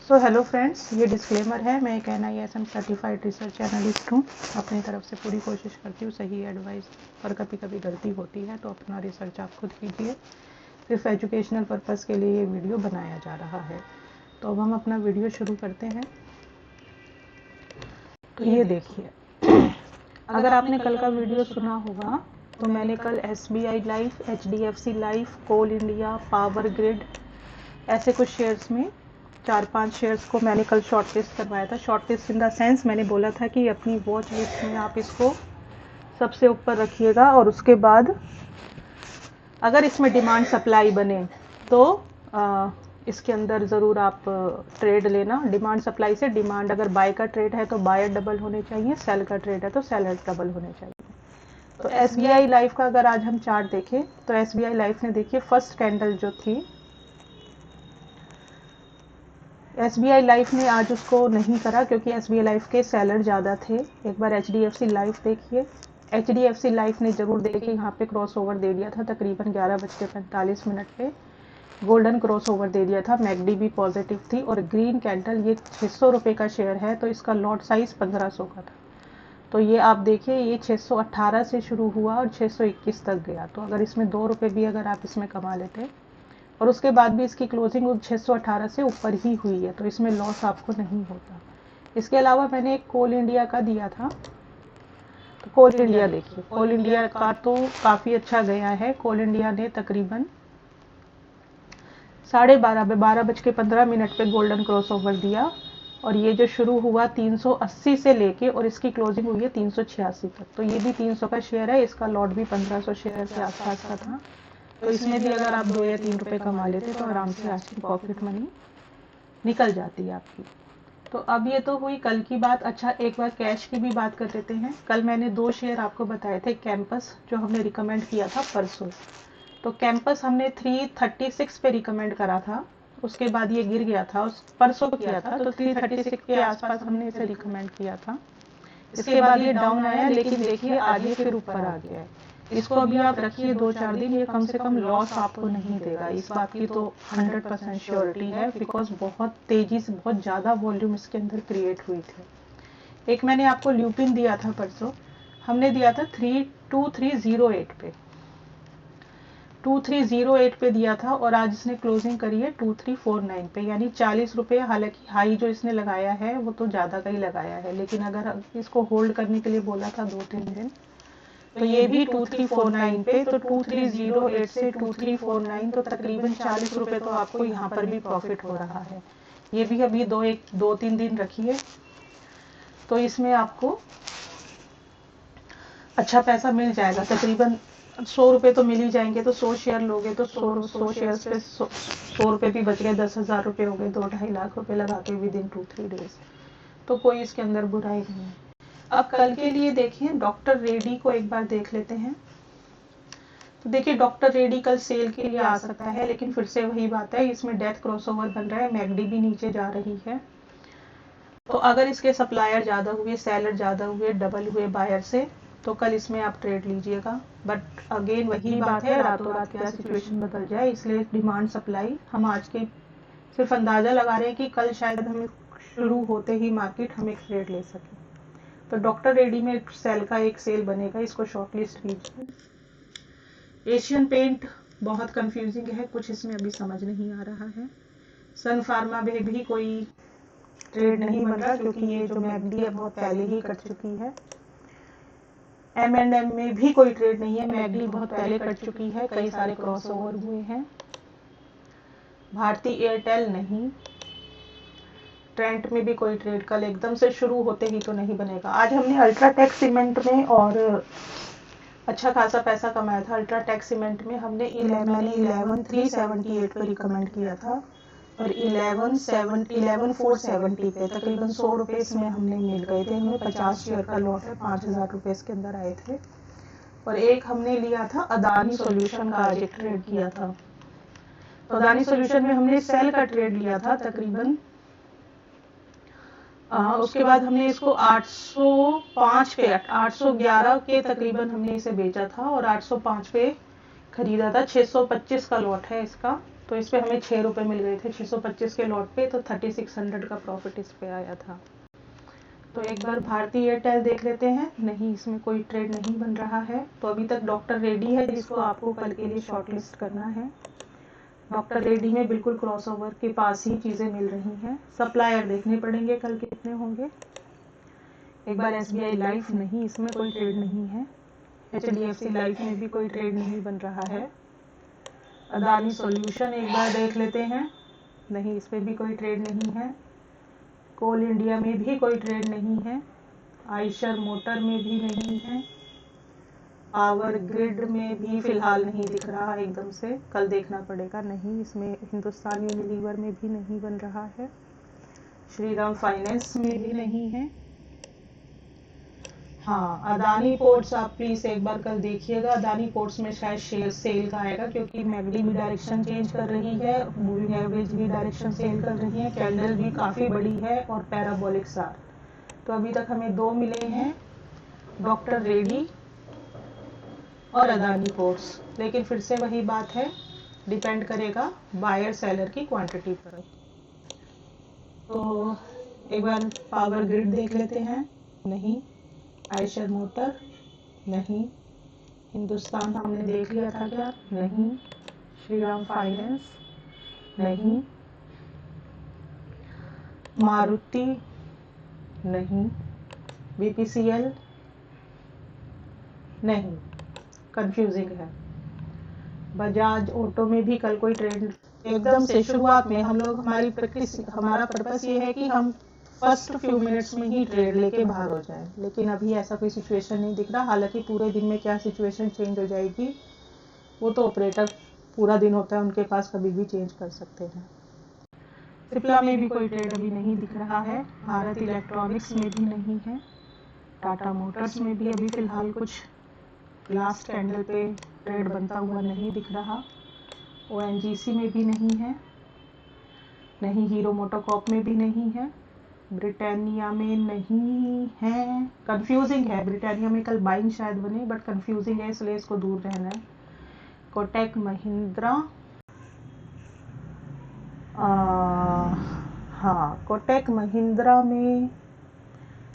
So hello friends, ये disclaimer है। मैं एक NISM सर्टिफाइड रिसर्च एनालिस्ट हूँ। अपनी तरफ से पूरी कोशिश करती हूँ सही एडवाइस, पर कभी कभी गलती होती है तो अपना रिसर्च आप खुद कीजिए। सिर्फ एजुकेशनल पर्पज़ के लिए ये वीडियो बनाया जा रहा है। तो अब हम अपना वीडियो शुरू करते हैं। तो ये देखिए, अगर आपने कल का वीडियो सुना होगा तो मैंने कल SBI लाइफ, HDFC लाइफ, कोल इंडिया, पावर ग्रिड, ऐसे कुछ शेयर्स में 4-5 शेयर्स को मैंने कल शॉर्ट लिस्ट करवाया था। Short list in the sense, मैंने बोला था कि अपनी वॉच लिस्ट में आप इसको सबसे ऊपर रखिएगा और उसके बाद अगर इसमें डिमांड सप्लाई बने तो इसके अंदर ज़रूर आप ट्रेड लेना। डिमांड सप्लाई से डिमांड, अगर बाय का ट्रेड है तो बायर डबल होने चाहिए, सेल का ट्रेड है तो सेलर डबल होने चाहिए। तो SBI लाइफ का अगर आज हम चार्ट देखें तो SBI लाइफ ने देखिए फर्स्ट कैंडल जो थी, SBI लाइफ ने आज उसको नहीं करा क्योंकि SBI लाइफ के सेलर ज़्यादा थे। एक बार HDFC लाइफ देखिए, HDFC लाइफ ने जरूर देखिए यहाँ पे क्रॉस ओवर दे दिया था तकरीबन 11:45 पे गोल्डन क्रॉस ओवर दे दिया था। मैकडी भी पॉजिटिव थी और ग्रीन कैंडल, ये 600 रुपये का शेयर है तो इसका लॉट साइज 1500 का था। तो ये आप देखिए, ये 618 से शुरू हुआ और 621 तक गया। तो अगर इसमें 2 रुपये भी अगर आप इसमें कमा लेते और उसके बाद भी इसकी क्लोजिंग 618 से ऊपर ही हुई है तो इसमें लॉस आपको नहीं होता। इसके अलावा मैंने एक कोल इंडिया का दिया था। तो कोल इंडिया देखिए, कोल इंडिया का तो काफ़ी अच्छा गया है। कोल इंडिया ने तकरीबन 12:15 पे गोल्डन क्रॉस ओवर दिया और ये जो शुरू हुआ 380 से लेके और इसकी क्लोजिंग हुई है 386 तक। तो ये भी 300 का शेयर है, इसका लॉट भी 1500 शेयर के आसपास का था। तो इसमें भी अगर आप 2 या 3 रुपए कमा लेते तो आराम से आज की पॉकेट मनी निकल जाती है आपकी। तो अब ये तो हुई कल की बात। अच्छा, एक बार कैश की भी बात कर लेते हैं। कल मैंने 2 शेयर आपको बताए थे कैंपस, जो हमने रिकमेंड किया था परसों। तो कैंपस हमने 336 पे रिकमेंड करा था, उसके बाद ये गिर गया था। उस परसों किया था तो 336 के आसपास हमने इसे रिकमेंड किया था। इसके बाद ये डाउन आया, लेकिन देखिए आज ये फिर ऊपर आ गया है। इसको अभी आप रखिए 2-4 दिन, ये कम से कम लॉस आपको नहीं देगा, इस बात की तो 100% श्योरिटी है। बिकॉज बहुत तेजी से बहुत ज़्यादा वॉल्यूम इसके अंदर क्रिएट हुई थी। एक मैंने आपको ल्यूपिन दिया था परसों, हमने दिया था 2308 पे, 2308 पे दिया था और आज इसने क्लोजिंग करी है 2349 पे, यानी 40 रुपये। हालांकि हाई जो इसने लगाया है वो तो ज़्यादा का ही लगाया है, लेकिन अगर इसको होल्ड करने के लिए बोला था 2-3 दिन तो ये भी 2349 पे। तो 2308 से 2349 तो तकरीबन 40 रुपये तो आपको यहाँ पर भी प्रॉफिट हो रहा है। ये भी अभी 2-3 दिन रखिए तो इसमें आपको अच्छा पैसा मिल जाएगा। तकरीबन 100 रुपये तो मिल ही जाएंगे। तो 100 शेयर लोगे तो 100 शेयर पे 100 रुपये भी बच गए, 10,000 रुपये हो गए, 2-2.5 लाख रुपये लगा के विद इन 2-3 डेज। तो कोई इसके अंदर बुराई नहीं है। अब कल के लिए देखिए, डॉक्टर रेड्डी को एक बार देख लेते हैं। तो देखिए, डॉक्टर रेड्डी कल सेल के लिए आ सकता है, लेकिन फिर से वही बात है, इसमें डेथ क्रॉसओवर बन रहा है, मैकडी भी नीचे जा रही है। तो अगर इसके सप्लायर ज़्यादा हुए, सेलर ज़्यादा हुए, डबल हुए बायर से, तो कल इसमें आप ट्रेड लीजिएगा। बट अगेन वही बात है, रातों रात क्या सिचुएशन बदल जाए, इसलिए डिमांड सप्लाई हम आज के सिर्फ अंदाज़ा लगा रहे हैं कि कल शायद हमें शुरू होते ही मार्केट हम एक ट्रेड ले सकें। तो डॉक्टर रेड्डी में सेल का एक सेल बनेगा, इसको शॉर्ट लिस्ट कीजिए। एशियन पेंट बहुत कंफ्यूजिंग है, कुछ इसमें अभी समझ नहीं आ रहा है। सन फार्मा में भी कोई ट्रेड नहीं बन रहा क्योंकि ये जो मैकडी है बहुत पहले ही कट चुकी है। M&M में भी कोई ट्रेड नहीं है, मैकडी बहुत पहले कट चुकी है, कई सारे क्रॉसओवर हुए हैं। भारती एयरटेल नहीं, ट्रेंट में भी कोई ट्रेड कल एकदम से शुरू होते ही तो नहीं बनेगा। आज हमने अल्ट्राटेक सीमेंट में और अच्छा खासा पैसा कमाया था। अल्ट्राटेक सीमेंट में मैंने 11,378 पे रिकमेंड किया था और 11,470 पे तकरीबन 100 रुपये इसमें हमने मिल गए थे। हमें 50 शेयर का लॉट है, 5,000 रुपये इसके अंदर आए थे। और एक हमने लिया था अदानी सॉल्यूशन का, आज एक ट्रेड किया था। तो अदानी सॉल्यूशन में हमने सेल का ट्रेड लिया था तकरीबन, उसके बाद हमने इसको 805 पे 811 के तकरीबन हमने इसे बेचा था और 805 पे खरीदा था। 625 का लॉट है इसका। तो इस पे हमें 6 रुपये मिल गए थे 625 के लॉट पे, तो 3600 का प्रॉफिट इस पे आया था। तो एक बार भारती एयरटेल देख लेते हैं। नहीं, इसमें कोई ट्रेड नहीं बन रहा है। तो अभी तक डॉक्टर रेड्डी है जिसको आपको कल के लिए शॉर्टलिस्ट करना है। डॉक्टर रेड्डी में बिल्कुल क्रॉसओवर के पास ही चीज़ें मिल रही हैं। सप्लायर देखने पड़ेंगे कल कितने होंगे। एक बार SBI लाइफ, नहीं इसमें कोई ट्रेड नहीं है। HDFC लाइफ में भी कोई ट्रेड नहीं बन रहा है। अदानी सॉल्यूशन एक बार देख लेते हैं। नहीं, इस पर भी कोई ट्रेड नहीं है। कोल इंडिया में भी कोई ट्रेड नहीं है। आइशर मोटर में भी नहीं है। पावर ग्रिड में भी फिलहाल नहीं दिख रहा एकदम से, कल देखना पड़ेगा। नहीं, इसमें हिंदुस्तान यूनिलीवर में भी नहीं बन रहा है। श्रीराम फाइनेंस में भी नहीं है। हाँ, अदानी पोर्ट्स आप प्लीज एक बार कल देखिएगा। अदानी पोर्ट्स में शायद शेयर सेल का आएगा, क्योंकि मैगडी भी डायरेक्शन चेंज कर रही है, मूविंग एवरेज भी डायरेक्शन सेल कर रही है, कैंडल भी काफी बड़ी है और पैराबोलिक सार। तो अभी तक हमें 2 मिले हैं, डॉक्टर रेड्डी और अदानी पोर्ट्स। लेकिन फिर से वही बात है, डिपेंड करेगा बायर सेलर की क्वांटिटी पर। तो एक बार पावर ग्रिड देख लेते हैं। नहीं, आइशर मोटर नहीं, हिंदुस्तान हमने देख लिया था क्या? नहीं, श्रीराम फाइनेंस नहीं, मारुति नहीं, BPCL नहीं, कंफ्यूजिंग है। बजाज ऑटो में भी कल कोई ट्रेड एकदम से शुरुआत में हम लोग, हमारी प्रैक्टिस, हमारा पर्पस ये है कि हम फर्स्ट फ्यू मिनट्स में ही ट्रेड लेके बाहर हो जाए, लेकिन अभी ऐसा कोई सिचुएशन नहीं दिख रहा। हालांकि पूरे दिन में क्या सिचुएशन चेंज हो जाएगी वो तो ऑपरेटर पूरा दिन होता है, उनके पास कभी भी चेंज कर सकते हैं। सिप्ला में भी कोई ट्रेड अभी नहीं दिख रहा है। भारत इलेक्ट्रॉनिक्स में भी नहीं है। टाटा मोटर्स में भी अभी फिलहाल कुछ लास्ट कैंडल पे ट्रेड बनता हुआ नहीं दिख रहा। ONGC में भी नहीं है। नहीं, हीरो मोटोकॉर्प में भी नहीं है। ब्रिटानिया में नहीं है। कंफ्यूजिंग है, ब्रिटानिया में कल बाइंग शायद बने, बट कंफ्यूजिंग है, इसलिए इसको दूर रहना है। कोटक महिंद्रा, हाँ, कोटक महिंद्रा में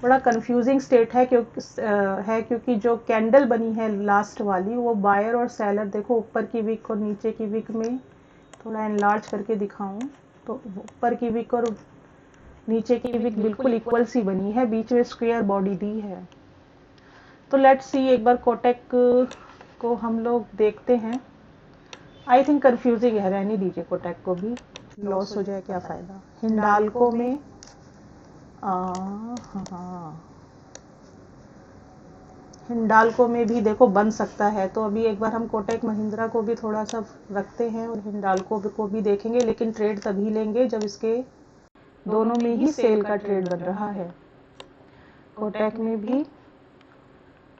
बड़ा कंफ्यूजिंग स्टेट है, क्योंकि जो कैंडल बनी है लास्ट वाली, वो बायर और सेलर, देखो ऊपर की विक और नीचे की विक में थोड़ा एनलार्ज करके दिखाऊं तो ऊपर की विक और नीचे की विक बिल्कुल इक्वल सी बनी है, बीच में स्क्वायर बॉडी दी है। तो लेट्स सी, एक बार कोटक को हम लोग देखते हैं। आई थिंक कंफ्यूजिंग है, रहने दीजिए, कोटक को भी लॉस हो जाए क्या फायदा। हिंडाल्को में हाँ, हिंडाल्को में भी देखो बन सकता है। तो अभी एक बार हम कोटक महिंद्रा को भी थोड़ा सा रखते हैं और हिंडाल्को को भी देखेंगे, लेकिन ट्रेड तभी लेंगे जब इसके दोनों में ही सेल का ट्रेड बन रहा है, कोटक में भी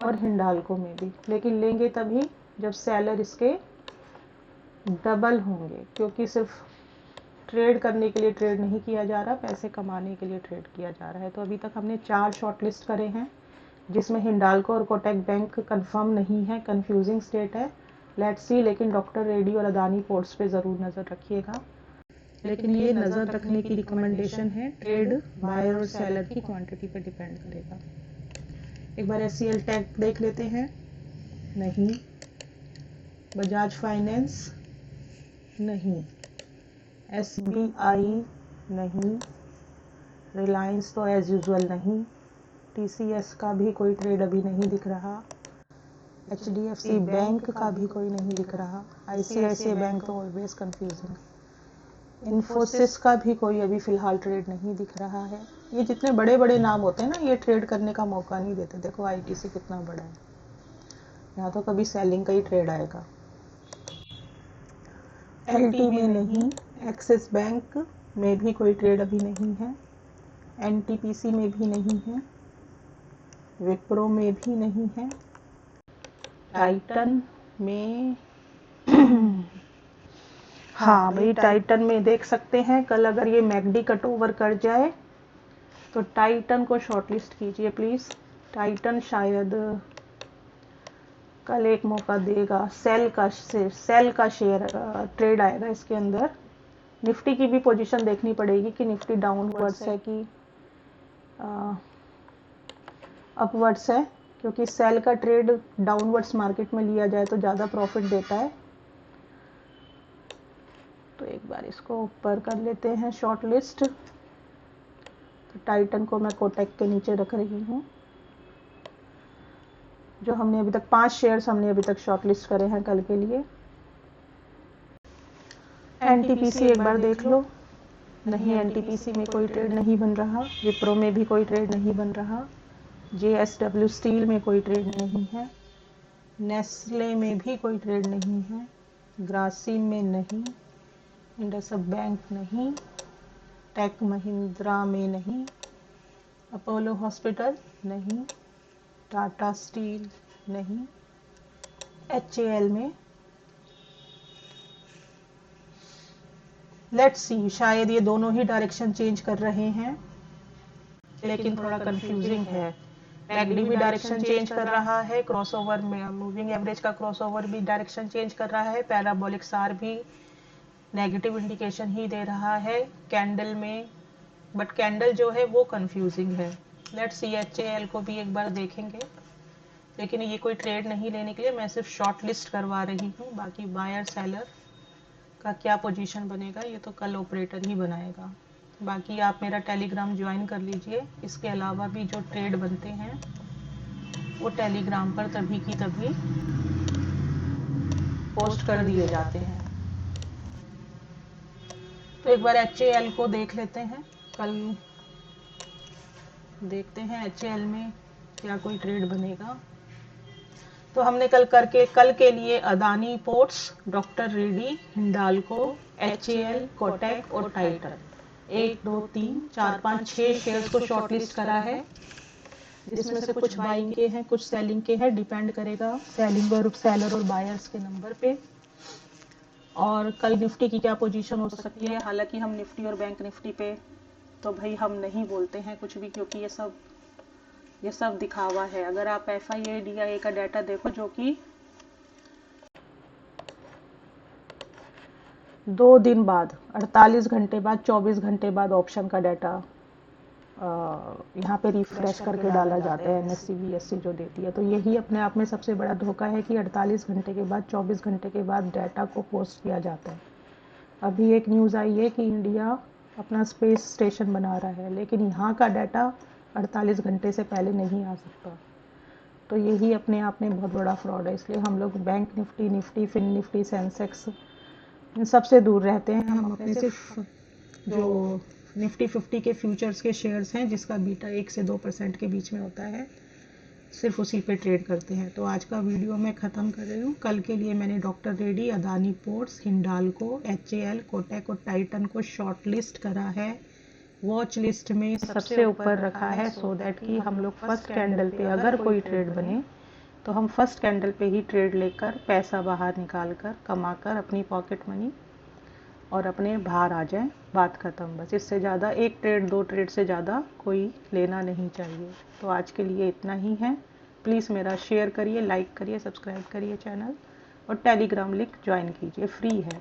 और हिंडाल्को में भी। लेकिन लेंगे तभी जब सेलर इसके डबल होंगे, क्योंकि सिर्फ ट्रेड करने के लिए ट्रेड नहीं किया जा रहा, पैसे कमाने के लिए ट्रेड किया जा रहा है। तो अभी तक हमने 4 शॉर्टलिस्ट करे हैं, जिसमें हिंडाल्को और कोटक बैंक कंफर्म नहीं है, कंफ्यूजिंग स्टेट है। लेट्स सी, लेकिन डॉक्टर रेड्डी और अदानी पोर्ट्स पे ज़रूर नज़र रखिएगा। लेकिन ये नज़र रखने की रिकमेंडेशन है, ट्रेड बायर और सेलर की क्वांटिटी पर डिपेंड करेगा। एक बार SCL टेक देख लेते हैं। नहीं, बजाज फाइनेंस नहीं, SBI नहीं, रिलायंस तो एज यूजुअल नहीं, TCS का भी कोई ट्रेड अभी नहीं दिख रहा, HDFC बैंक का भी कोई नहीं दिख रहा, ICICI बैंक तो ऑलवेज कंफ्यूजिंग, इन्फोसिस का भी कोई अभी फिलहाल ट्रेड नहीं दिख रहा है। ये जितने बड़े बड़े नाम होते हैं ना, ये ट्रेड करने का मौका नहीं देते। देखो ITC कितना बड़ा है, यहाँ तो कभी सेलिंग का ही ट्रेड आएगा। LT में नहीं, एक्सिस बैंक में भी कोई ट्रेड अभी नहीं है, NTPC में भी नहीं है, विप्रो में भी नहीं है, टाइटन में हाँ भाई, टाइटन में देख सकते हैं। कल अगर ये मैगडी कट ओवर कर जाए तो टाइटन को शॉर्टलिस्ट कीजिए प्लीज। टाइटन शायद कल एक मौका देगा, सेल का शेयर ट्रेड आएगा इसके अंदर। निफ्टी की भी पोजीशन देखनी पड़ेगी कि निफ्टी डाउनवर्ड्स है कि अपवर्ड्स है, क्योंकि सेल का ट्रेड डाउनवर्ड्स मार्केट में लिया जाए तो ज़्यादा प्रॉफिट देता है। तो एक बार इसको ऊपर कर लेते हैं शॉर्ट लिस्ट। तो टाइटन को मैं कोटेक के नीचे रख रही हूँ। जो हमने अभी तक 5 शेयर्स हमने अभी तक शॉर्ट लिस्ट करे हैं कल के लिए। एनटीपीसी एक बार देख लो। नहीं, एनटीपीसी में कोई ट्रेड नहीं बन रहा। विप्रो में भी कोई ट्रेड नहीं बन रहा। जेएसडब्ल्यू स्टील में कोई ट्रेड नहीं है। नेस्ले में भी कोई ट्रेड नहीं है। ग्रासिम में नहीं। इंडसइंड बैंक नहीं। टेक महिंद्रा में नहीं। अपोलो हॉस्पिटल नहीं। टाटा स्टील नहीं। एचएएल में लेट्स सी, शायद ये दोनों ही डायरेक्शन चेंज कर रहे हैं, लेकिन थोड़ा कंफ्यूजिंग है। मैगडी भी डायरेक्शन चेंज कर रहा है, क्रॉसओवर में मूविंग एवरेज का क्रॉसओवर भी डायरेक्शन चेंज कर रहा है, पैराबोलिक सार भी नेगेटिव इंडिकेशन ही दे रहा है कैंडल में, बट कैंडल जो है वो कंफ्यूजिंग है। लेट्स सी, एचएएल को भी एक बार देखेंगे, लेकिन ये कोई ट्रेड नहीं लेने के लिए मैं सिर्फ शॉर्ट लिस्ट करवा रही हूँ। बाकी बायर सेलर का क्या पोजीशन बनेगा ये तो कल ऑपरेटर ही बनाएगा। बाकी आप मेरा टेलीग्राम ज्वाइन कर लीजिए। इसके अलावा भी जो ट्रेड बनते हैं वो टेलीग्राम पर तभी की तभी पोस्ट कर दिए जाते हैं। तो एक बार एचएएल को देख लेते हैं। कल देखते हैं एचएएल में क्या कोई ट्रेड बनेगा। तो हमने कल के लिए Adani ports, doctor Reddy, Hindalco, HAL, Kotak और टाइटन 1 2 3 4 5 6 शेयर्स को शॉर्टलिस्ट करा है, जिसमें से कुछ बाइंग के हैं, कुछ सेलिंग के हैं। डिपेंड करेगा सेलिंग और सेलर और बायर्स के नंबर पे। और कल निफ्टी की क्या पोजीशन हो सकती है। हालांकि हम निफ्टी और बैंक निफ्टी पे तो भाई हम नहीं बोलते हैं कुछ भी, क्योंकि ये सब दिखावा है। अगर आप FIA का डाटा देखो, जो कि 2 दिन बाद, 48 घंटे बाद, 24 घंटे बाद ऑप्शन का डाटा यहाँ पे रिफ्रेश करके डाला जाता है, NSE BSE जो देती है। तो यही अपने आप में सबसे बड़ा धोखा है कि 48 घंटे के बाद, 24 घंटे के बाद डाटा को पोस्ट किया जाता है। अभी एक न्यूज़ आई है कि इंडिया अपना स्पेस स्टेशन बना रहा है, लेकिन यहाँ का डाटा 48 घंटे से पहले नहीं आ सकता। तो यही अपने आप में बहुत बड़ा फ्रॉड है। इसलिए हम लोग Bank Nifty, Fin Nifty, Sensex इन सबसे दूर रहते हैं। हम अपने सिर्फ जो निफ्टी 50 के फ्यूचर्स के शेयर्स हैं, जिसका बीटा 1 से 2% के बीच में होता है, सिर्फ उसी पे ट्रेड करते हैं। तो आज का वीडियो मैं ख़त्म कर रही हूँ। कल के लिए मैंने doctor Reddy, Adani ports, Hindalco, HAL, Kotak और टाइटन को शॉर्ट लिस्ट करा है, वॉच लिस्ट में सबसे ऊपर रखा है, सो दैट कि हम लोग फर्स्ट कैंडल पे अगर कोई ट्रेड बने तो हम फर्स्ट कैंडल पे ही ट्रेड लेकर पैसा बाहर निकाल कर कमा कर अपनी पॉकेट मनी और अपने बाहर आ जाएं। बात ख़त्म। बस इससे ज़्यादा 1 ट्रेड 2 ट्रेड से ज़्यादा कोई लेना नहीं चाहिए। तो आज के लिए इतना ही है। प्लीज़ मेरा शेयर करिए, लाइक करिए, सब्सक्राइब करिए चैनल, और टेलीग्राम लिंक ज्वाइन कीजिए, फ्री है।